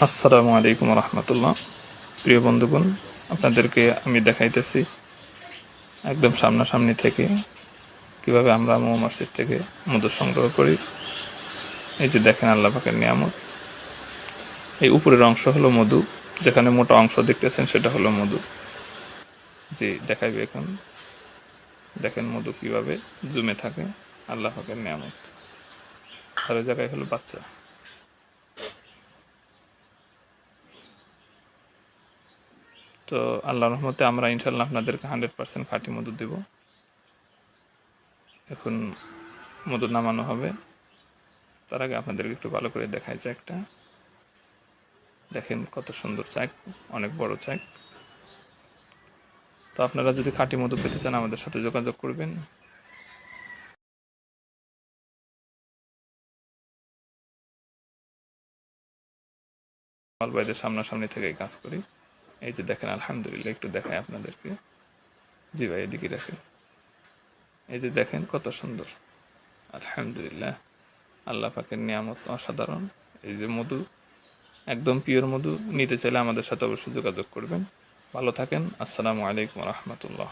আসসালামু আলাইকুম রহমতুল্লাহ। প্রিয় বন্ধুগণ, আপনাদেরকে আমি দেখাইতেছি একদম সামনাসামনি থেকে কিভাবে আমরা মৌমাছির থেকে মধু সংগ্রহ করি। এই যে দেখেন আল্লাহ পাকের নিয়ামত। এই উপরের অংশ হলো মধু, যেখানে মোটা অংশ দেখতেছেন সেটা হলো মধু। জি দেখাইবে এখন। দেখেন মধু কিভাবে জমে থাকে, আল্লাহ পাকের নিয়ামত। আর ওই জায়গায় হলো বাচ্চা। তো আল্লাহর রহমতে আমরা ইনশাল্লাহ আপনাদেরকে 100% খাঁটি মধু দেব। এখন মধু নামানো হবে, তার আগে আপনাদেরকে একটু ভালো করে দেখাই চাকটা। দেখেন কত সুন্দর চাক, অনেক বড় চাক। তো আপনারা যদি খাঁটি মধু পেতে চান আমাদের সাথে যোগাযোগ করবেন। বাইদের সামনাসামনি থেকে কাজ করি। এই যে দেখেন আলহামদুলিল্লাহ, একটু দেখাই আপনাদেরকে। জি ভাই, এদিকে রাখেন। এই যে দেখেন কত সুন্দর, আলহামদুলিল্লাহ। আল্লাহ পাকের নিয়ামত অসাধারণ। এই যে মধু, একদম পিওর মধু। নিতে চাইলে আমাদের সাথে অবশ্যই যোগাযোগ করবেন। ভালো থাকেন। আসসালামু আলাইকুম রহমতুল্লাহ।